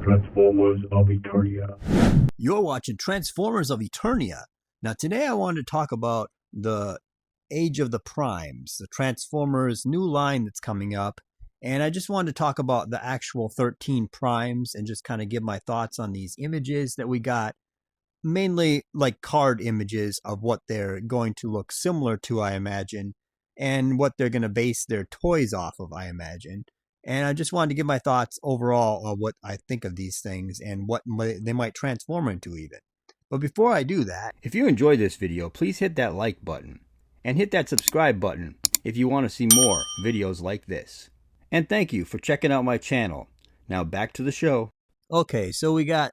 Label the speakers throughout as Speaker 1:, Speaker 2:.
Speaker 1: Transformers of Eternia.
Speaker 2: You're watching Transformers of Eternia. Now today I wanted to talk about the Age of the Primes, the Transformers new line that's coming up. And I just wanted to talk about the actual 13 primes and just kind of give my thoughts on these images that we got. Mainly like card images of what they're going to look similar to, I imagine, and what they're going to base their toys off of, I imagine. And I just wanted to give my thoughts overall on what I think of these things and what they might transform into even. But before I do that, if you enjoyed this video, please hit that like button and hit that subscribe button if you want to see more videos like this. And thank you for checking out my channel. Now back to the show. Okay, so we got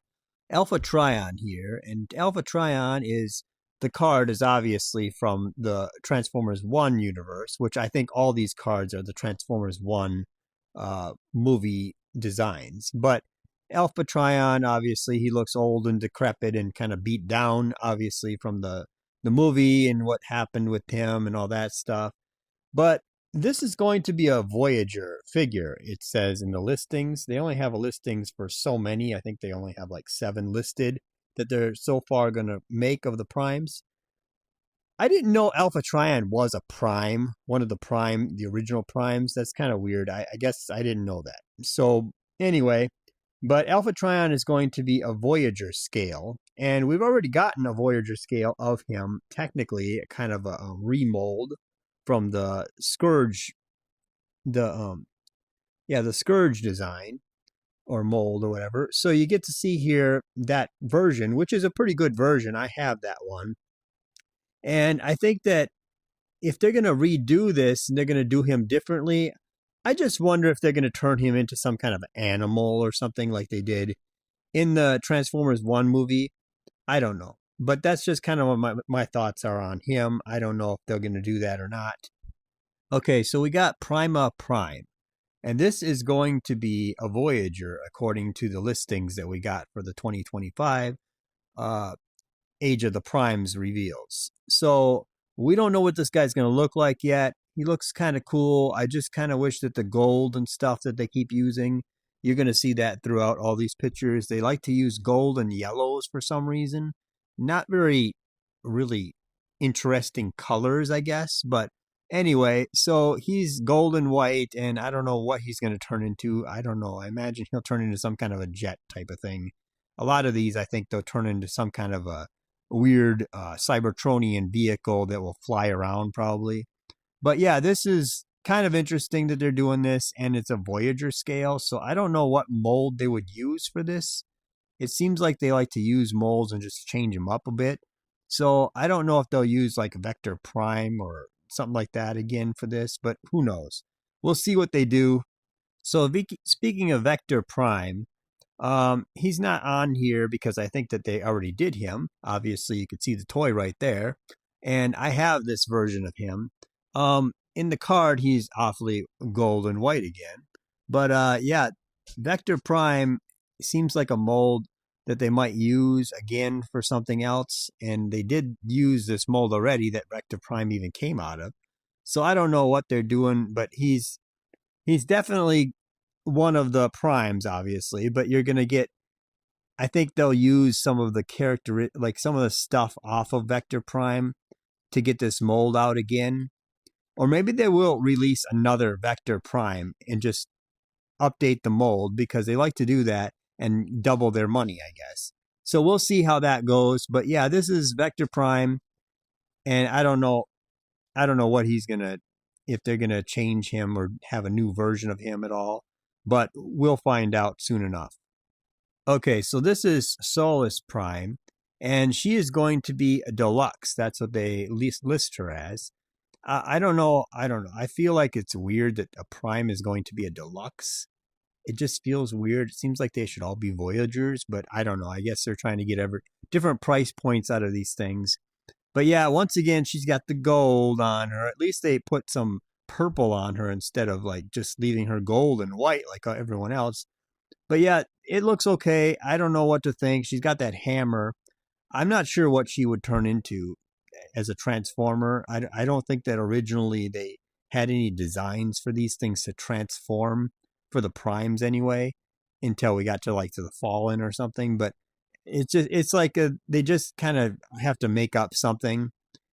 Speaker 2: Alpha Trion here, and Alpha Trion the card is obviously from the Transformers 1 universe, which I think all these cards are the Transformers 1 movie designs. But Alpha Trion, obviously, he looks old and decrepit and kind of beat down, obviously, from the movie and what happened with him and all that stuff. But this is going to be a Voyager figure, it says in the listings. They only have listings for so many. I think they only have like 7 listed that they're so far going to make of the primes. I didn't know Alpha Trion was a prime, one of the original primes. That's kind of weird. I guess I didn't know that. So anyway, but Alpha Trion is going to be a Voyager scale. And we've already gotten a Voyager scale of him, technically, kind of a remold from the Scourge, the Scourge design or mold or whatever. So you get to see here that version, which is a pretty good version. I have that one. And I think that if they're going to redo this and they're going to do him differently, I just wonder if they're going to turn him into some kind of animal or something like they did in the Transformers 1 movie. I don't know. But that's just kind of what my thoughts are on him. I don't know if they're going to do that or not. Okay, so we got Prima Prime. And this is going to be a Voyager according to the listings that we got for the 2025 Age of the Primes reveals. So we don't know what this guy's going to look like yet. He looks kind of cool. I just kind of wish that the gold and stuff that they keep using, you're going to see that throughout all these pictures. They like to use gold and yellows for some reason. Not very really interesting colors, I guess. But anyway, so he's gold and white, and I don't know what he's going to turn into. I don't know. I imagine he'll turn into some kind of a jet type of thing. A lot of these, I think they'll turn into some kind of a weird Cybertronian vehicle that will fly around probably. But yeah, this is kind of interesting that they're doing this, and it's a Voyager scale. So I don't know what mold they would use for this. It seems like they like to use molds and just change them up a bit. So I don't know if they'll use like Vector Prime or something like that again for this, but who knows? We'll see what they do. So speaking of Vector Prime, he's not on here because I think that they already did him. Obviously, you can see the toy right there. And I have this version of him. In the card, he's awfully gold and white again. But yeah, Vector Prime seems like a mold that they might use again for something else. And they did use this mold already that Vector Prime even came out of. So I don't know what they're doing, but he's definitely one of the primes, obviously. But you're going to get, I think they'll use some of the some of the stuff off of Vector Prime to get this mold out again. Or maybe they will release another Vector Prime and just update the mold because they like to do that and double their money, I guess. So we'll see how that goes. But yeah, this is Vector Prime. And I don't know what if they're going to change him or have a new version of him at all. But we'll find out soon enough. Okay, so this is Soless Prime. And she is going to be a deluxe. That's what they list her as. I don't know. I feel like it's weird that a Prime is going to be a deluxe. It just feels weird. It seems like they should all be Voyagers, but I don't know. I guess they're trying to get different price points out of these things. But yeah, once again, she's got the gold on her. At least they put some purple on her instead of like just leaving her gold and white like everyone else. But yeah, it looks okay. I don't know what to think. She's got that hammer. I'm not sure what she would turn into as a transformer. I don't think that originally they had any designs for these things to transform for the primes anyway. until we got to the Fallen or something. But it's like they just kind of have to make up something.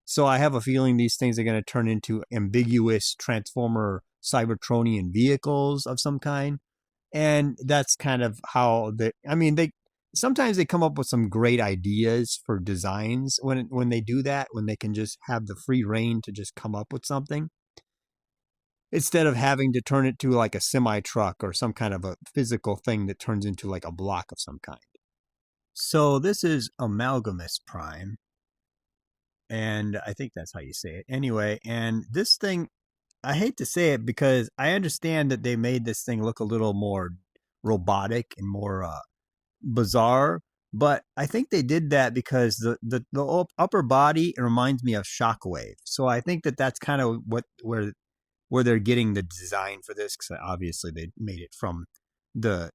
Speaker 2: So I have a feeling these things are going to turn into ambiguous Transformer Cybertronian vehicles of some kind. And that's kind of how they sometimes they come up with some great ideas for designs when they do that, when they can just have the free reign to just come up with something instead of having to turn it to like a semi-truck or some kind of a physical thing that turns into like a block of some kind. So this is Amalgamous Prime, and I think that's how you say it. Anyway, and this thing, I hate to say it because I understand that they made this thing look a little more robotic and more bizarre, but I think they did that because the upper body reminds me of Shockwave. So I think that that's kind of where they're getting the design for this, because obviously they made it from the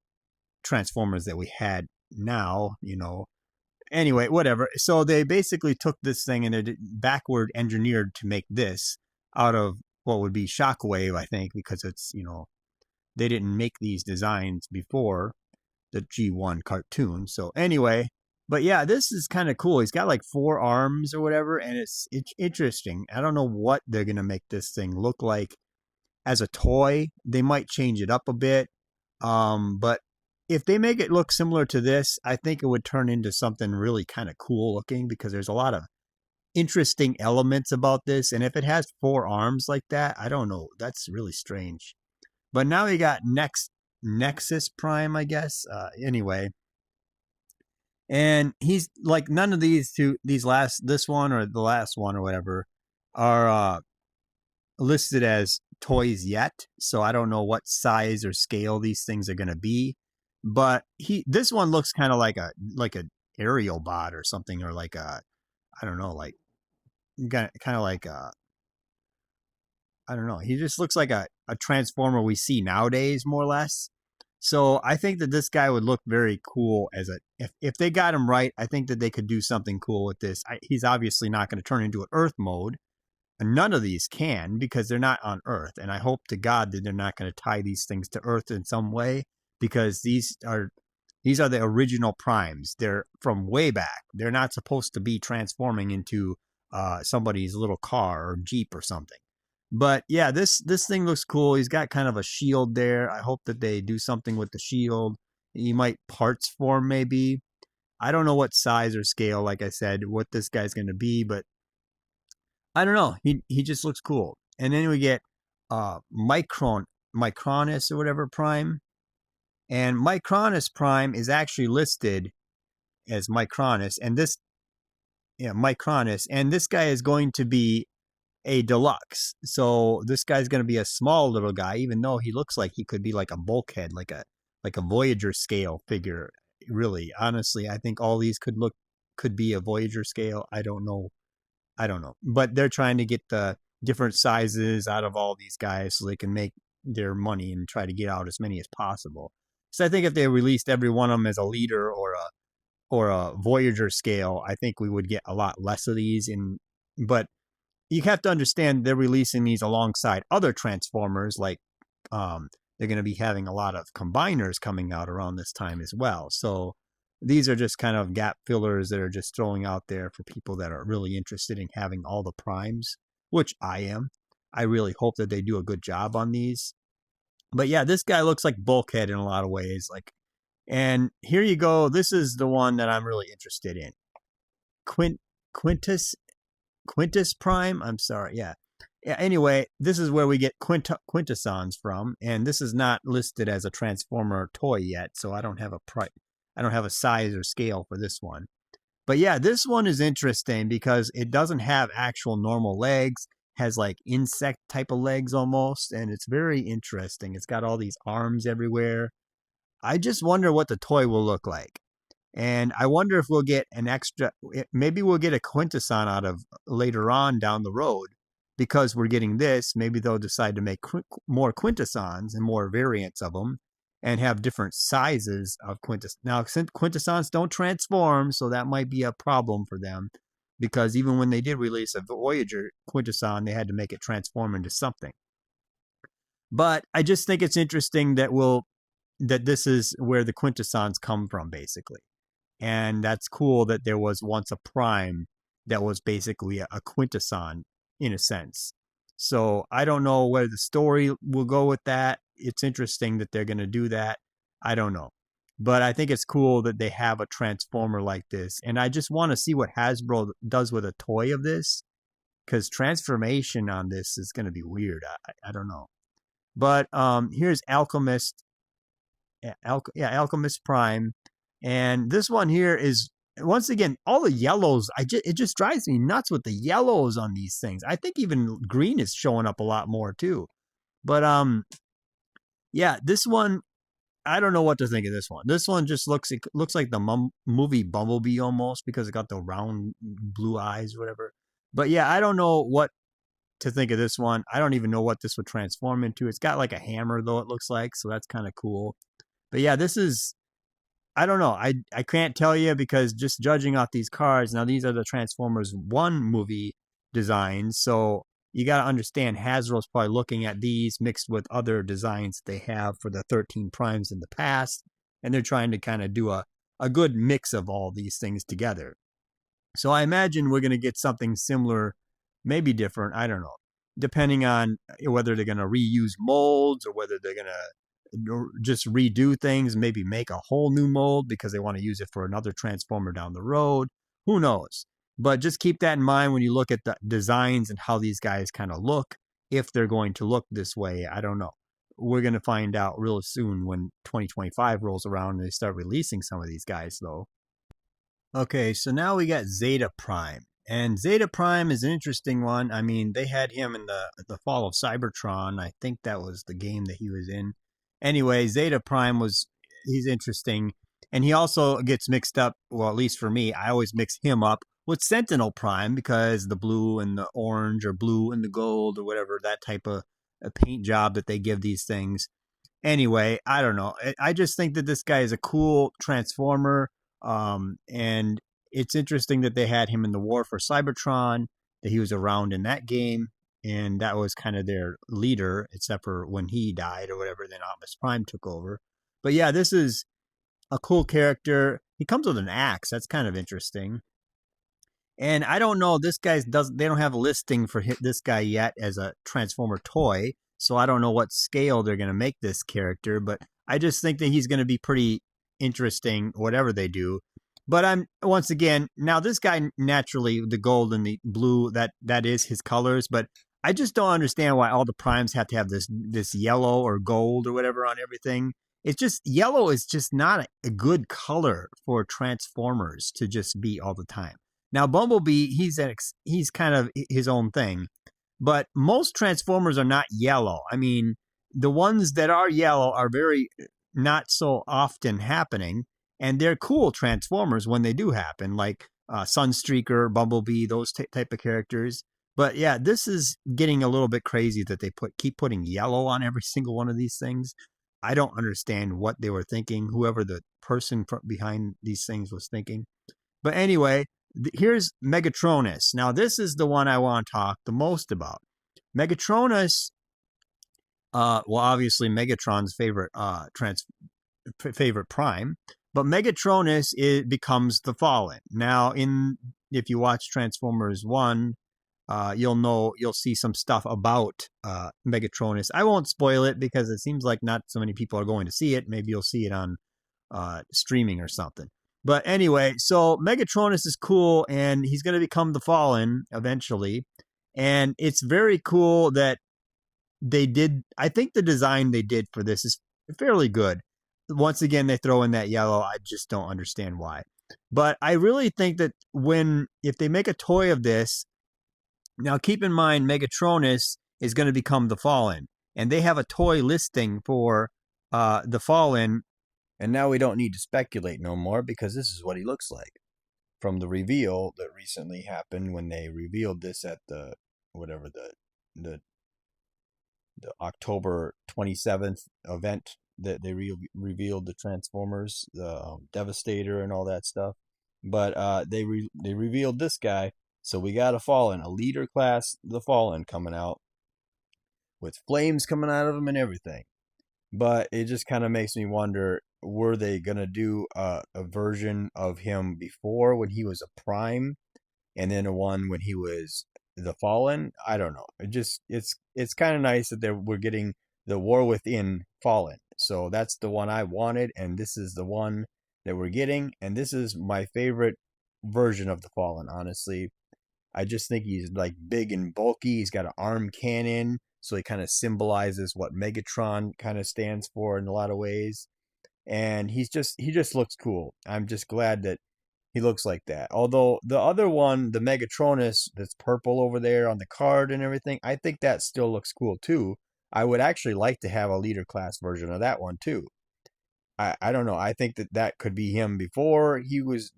Speaker 2: Transformers that we had now, Anyway, whatever. So they basically took this thing and they backward engineered to make this out of what would be Shockwave, I think, because it's, they didn't make these designs before the G1 cartoon. So anyway, but yeah, this is kind of cool. He's got like 4 arms or whatever, and it's interesting. I don't know what they're going to make this thing look like as a toy. They might change it up a bit. But if they make it look similar to this, I think it would turn into something really kind of cool looking, because there's a lot of interesting elements about this. And if it has 4 arms like that, I don't know. That's really strange. But now we got Nexus Prime, I guess. Anyway. And he's like, none of this one or the last one or whatever are listed as toys yet. So I don't know what size or scale these things are going to be. But this one looks kind of like a aerial bot or something, or like a, I don't know, like kind of like a, I don't know. He just looks like a Transformer we see nowadays, more or less. So I think that this guy would look very cool as if they got him right. I think that they could do something cool with this. He's obviously not going to turn into an Earth mode. And none of these can, because they're not on Earth. And I hope to God that they're not going to tie these things to Earth in some way, because these are the original primes. They're from way back. They're not supposed to be transforming into somebody's little car or Jeep or something. But yeah, this thing looks cool. He's got kind of a shield there. I hope that they do something with the shield. He might parts form maybe. I don't know what size or scale, like I said, what this guy's going to be, but I don't know. He just looks cool. And then we get Micronus or whatever Prime. And Micronus Prime is actually listed as Micronus, and Micronus, and this guy is going to be a deluxe. So this guy's going to be a small little guy, even though he looks like he could be like a bulkhead, like a Voyager scale figure. Really, honestly, I think all these could be a Voyager scale. I don't know. But they're trying to get the different sizes out of all these guys so they can make their money and try to get out as many as possible. So I think if they released every one of them as a leader or a Voyager scale, I think we would get a lot less of these. But you have to understand they're releasing these alongside other Transformers, like they're going to be having a lot of combiners coming out around this time as well. So these are just kind of gap fillers that are just throwing out there for people that are really interested in having all the primes, which I am. I really hope that they do a good job on these. But yeah, this guy looks like Bulkhead in a lot of ways. And here you go. This is the one that I'm really interested in. Quintus Prime. I'm sorry. Yeah. Anyway, this is where we get Quintessons from, and this is not listed as a Transformer toy yet, so I don't have a size or scale for this one. But yeah, this one is interesting because it doesn't have actual normal legs, has like insect type of legs almost, and it's very interesting. It's got all these arms everywhere. I just wonder what the toy will look like. And I wonder if we'll get maybe we'll get a Quintesson out of later on down the road, because we're getting this. Maybe they'll decide to make more Quintessons and more variants of them and have different sizes of Quintessons. Now, Quintessons don't transform, so that might be a problem for them, because even when they did release a Voyager Quintesson, they had to make it transform into something. But I just think it's interesting that we'll that this is where the quintessons come from, basically. And that's cool that there was once a prime that was basically a quintesson in a sense. So I don't know where the story will go with that. It's interesting that they're going to do that. I don't know. But I think it's cool that they have a transformer like this. And I just want to see what Hasbro does with a toy of this, because transformation on this is going to be weird. I don't know. But here's Alchemist. Alchemist Prime. And this one here is, once again, all the yellows. It just drives me nuts with the yellows on these things. I think even green is showing up a lot more too. But yeah, this one, I don't know what to think of this one. This one just looks like the movie Bumblebee almost, because it got the round blue eyes or whatever. But yeah, I don't know what to think of this one. I don't even know what this would transform into. It's got like a hammer though, it looks like, so that's kind of cool. But yeah, this is, I don't know. I can't tell you, because just judging off these cards, now these are the Transformers 1 movie designs, so you got to understand Hasbro's probably looking at these mixed with other designs they have for the 13 primes in the past, and they're trying to kind of do a good mix of all these things together. So I imagine we're going to get something similar, maybe different, I don't know, depending on whether they're going to reuse molds or whether they're going to just redo things, maybe make a whole new mold because they want to use it for another transformer down the road. Who knows? But just keep that in mind when you look at the designs and how these guys kind of look, if they're going to look this way. I don't know. We're going to find out real soon when 2025 rolls around and they start releasing some of these guys, though. Okay, so now we got Zeta Prime. And Zeta Prime is an interesting one. I mean, they had him in the Fall of Cybertron. I think that was the game that he was in. Anyway, Zeta Prime he's interesting. And he also gets mixed up, well, at least for me, I always mix him up with Sentinel Prime, because the blue and the orange, or blue and the gold, or whatever, that type of a paint job that they give these things. Anyway, I don't know. I just think that this guy is a cool transformer. And it's interesting that they had him in the War for Cybertron, that he was around in that game. And that was kind of their leader, except for when he died or whatever, then Optimus Prime took over. But yeah, this is a cool character. He comes with an axe. That's kind of interesting. And I don't know, they don't have a listing for this guy yet as a Transformer toy. So I don't know what scale they're going to make this character, but I just think that he's going to be pretty interesting, whatever they do. But once again, now this guy, naturally, the gold and the blue, that is his colors, but I just don't understand why all the primes have to have this yellow or gold or whatever on everything. It's just, yellow is just not a good color for Transformers to just be all the time. Now, Bumblebee, he's kind of his own thing, but most Transformers are not yellow. I mean, the ones that are yellow are very not so often happening, and they're cool Transformers when they do happen, like Sunstreaker, Bumblebee, those type of characters. But yeah, this is getting a little bit crazy that they keep putting yellow on every single one of these things. I don't understand what they were thinking, whoever the person behind these things was thinking. But anyway, here's Megatronus. Now, this is the one I want to talk the most about. Megatronus, well, obviously Megatron's favorite prime, but Megatronus becomes the Fallen. Now, if you watch Transformers 1, you'll see some stuff about Megatronus. I won't spoil it because it seems like not so many people are going to see it. Maybe you'll see it on streaming or something. But anyway, so Megatronus is cool, and he's going to become the Fallen eventually. And it's very cool that I think the design they did for this is fairly good. Once again, they throw in that yellow. I just don't understand why. But I really think that if they make a toy of this, now keep in mind, Megatronus is going to become the Fallen. And they have a toy listing for the Fallen. And now we don't need to speculate no more, because this is what he looks like from the reveal that recently happened when they revealed this at the October 27th event that they revealed the Transformers, the Devastator and all that stuff. But they revealed this guy. So we got a Fallen, a leader class, the Fallen coming out with flames coming out of him and everything. but it just kind of makes me wonder, were they going to do a version of him before when he was a Prime and then a one when he was the Fallen? I don't know. It's kind of nice that we're getting the War Within Fallen. So that's the one I wanted, and this is the one that we're getting, and this is my favorite version of the Fallen, honestly. I just think he's like big and bulky. He's got an arm cannon, so he kind of symbolizes what Megatron kind of stands for in a lot of ways. And he just looks cool. I'm just glad that he looks like that. Although the other one, the Megatronus that's purple over there on the card and everything, I think that still looks cool too. I would actually like to have a leader class version of that one too. I don't know. I think that could be him before he was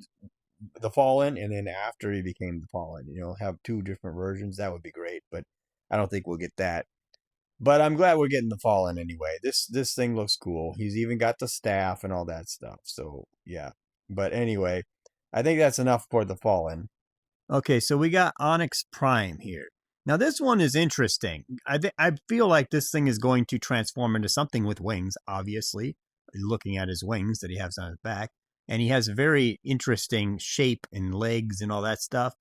Speaker 2: the Fallen, and then after he became the Fallen. Have two different versions. That would be great, but I don't think we'll get that. But I'm glad we're getting the Fallen anyway. This thing looks cool. He's even got the staff and all that stuff. So yeah. But anyway, I think that's enough for the Fallen. Okay, so we got Onyx Prime here. Now this one is interesting. I feel like this thing is going to transform into something with wings, obviously, looking at his wings that he has on his back. And he has a very interesting shape and legs and all that stuff.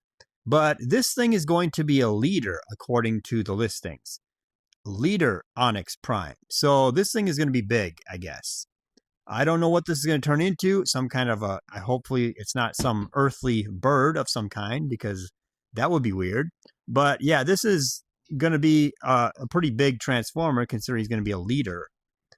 Speaker 2: But this thing is going to be a leader, according to the listings. Leader Onyx Prime. So this thing is going to be big, I guess. I don't know what this is going to turn into. Some kind of hopefully it's not some earthly bird of some kind, because that would be weird. But yeah, this is going to be a pretty big transformer, considering he's going to be a leader.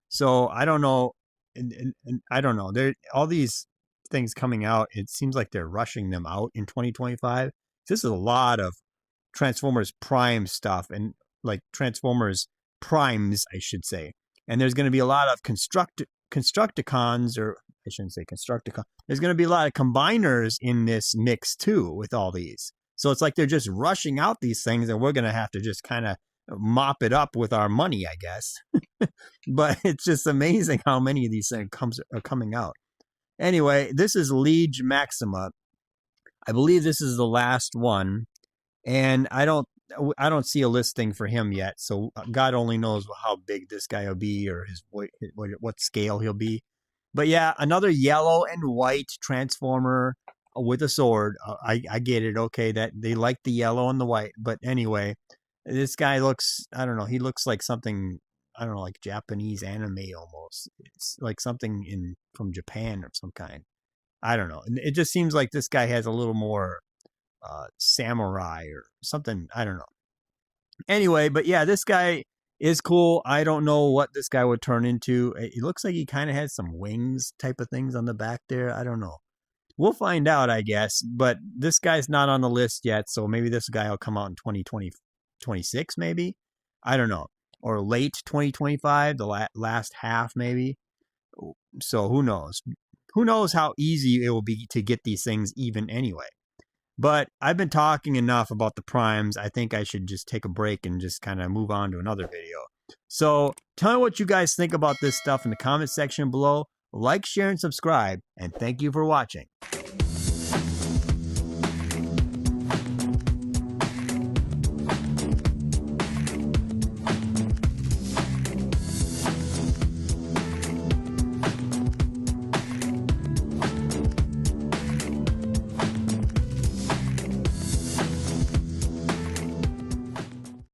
Speaker 2: So I don't know. And I don't know. All these things coming out, it seems like they're rushing them out in 2025. This is a lot of Transformers Prime stuff, and like Transformers Primes, I should say. And there's going to be a lot of Constructicons, or I shouldn't say Constructicons. There's going to be a lot of combiners in this mix too with all these. So it's like they're just rushing out these things, and we're going to have to just kind of mop it up with our money, I guess. But it's just amazing how many of these things are coming out. Anyway, this is Liege Maxima. I believe this is the last one, and I don't see a listing for him yet. So God only knows how big this guy will be, or what scale he'll be. But yeah, another yellow and white transformer with a sword. I get it. Okay, that they like the yellow and the white. But anyway, this guy looks, I don't know, he looks like something, I don't know, like Japanese anime almost. It's like something from Japan or some kind. I don't know. It just seems like this guy has a little more samurai or something. I don't know. Anyway, but yeah, this guy is cool. I don't know what this guy would turn into. It looks like he kind of has some wings type of things on the back there. I don't know. We'll find out, I guess. But this guy's not on the list yet, so maybe this guy will come out in 2026, maybe. I don't know. Or late 2025, the last half, maybe. So who knows? Who knows how easy it will be to get these things even anyway. But I've been talking enough about the primes. I think I should just take a break and just kind of move on to another video. So tell me what you guys think about this stuff in the comment section below. Like, share, and subscribe. And thank you for watching.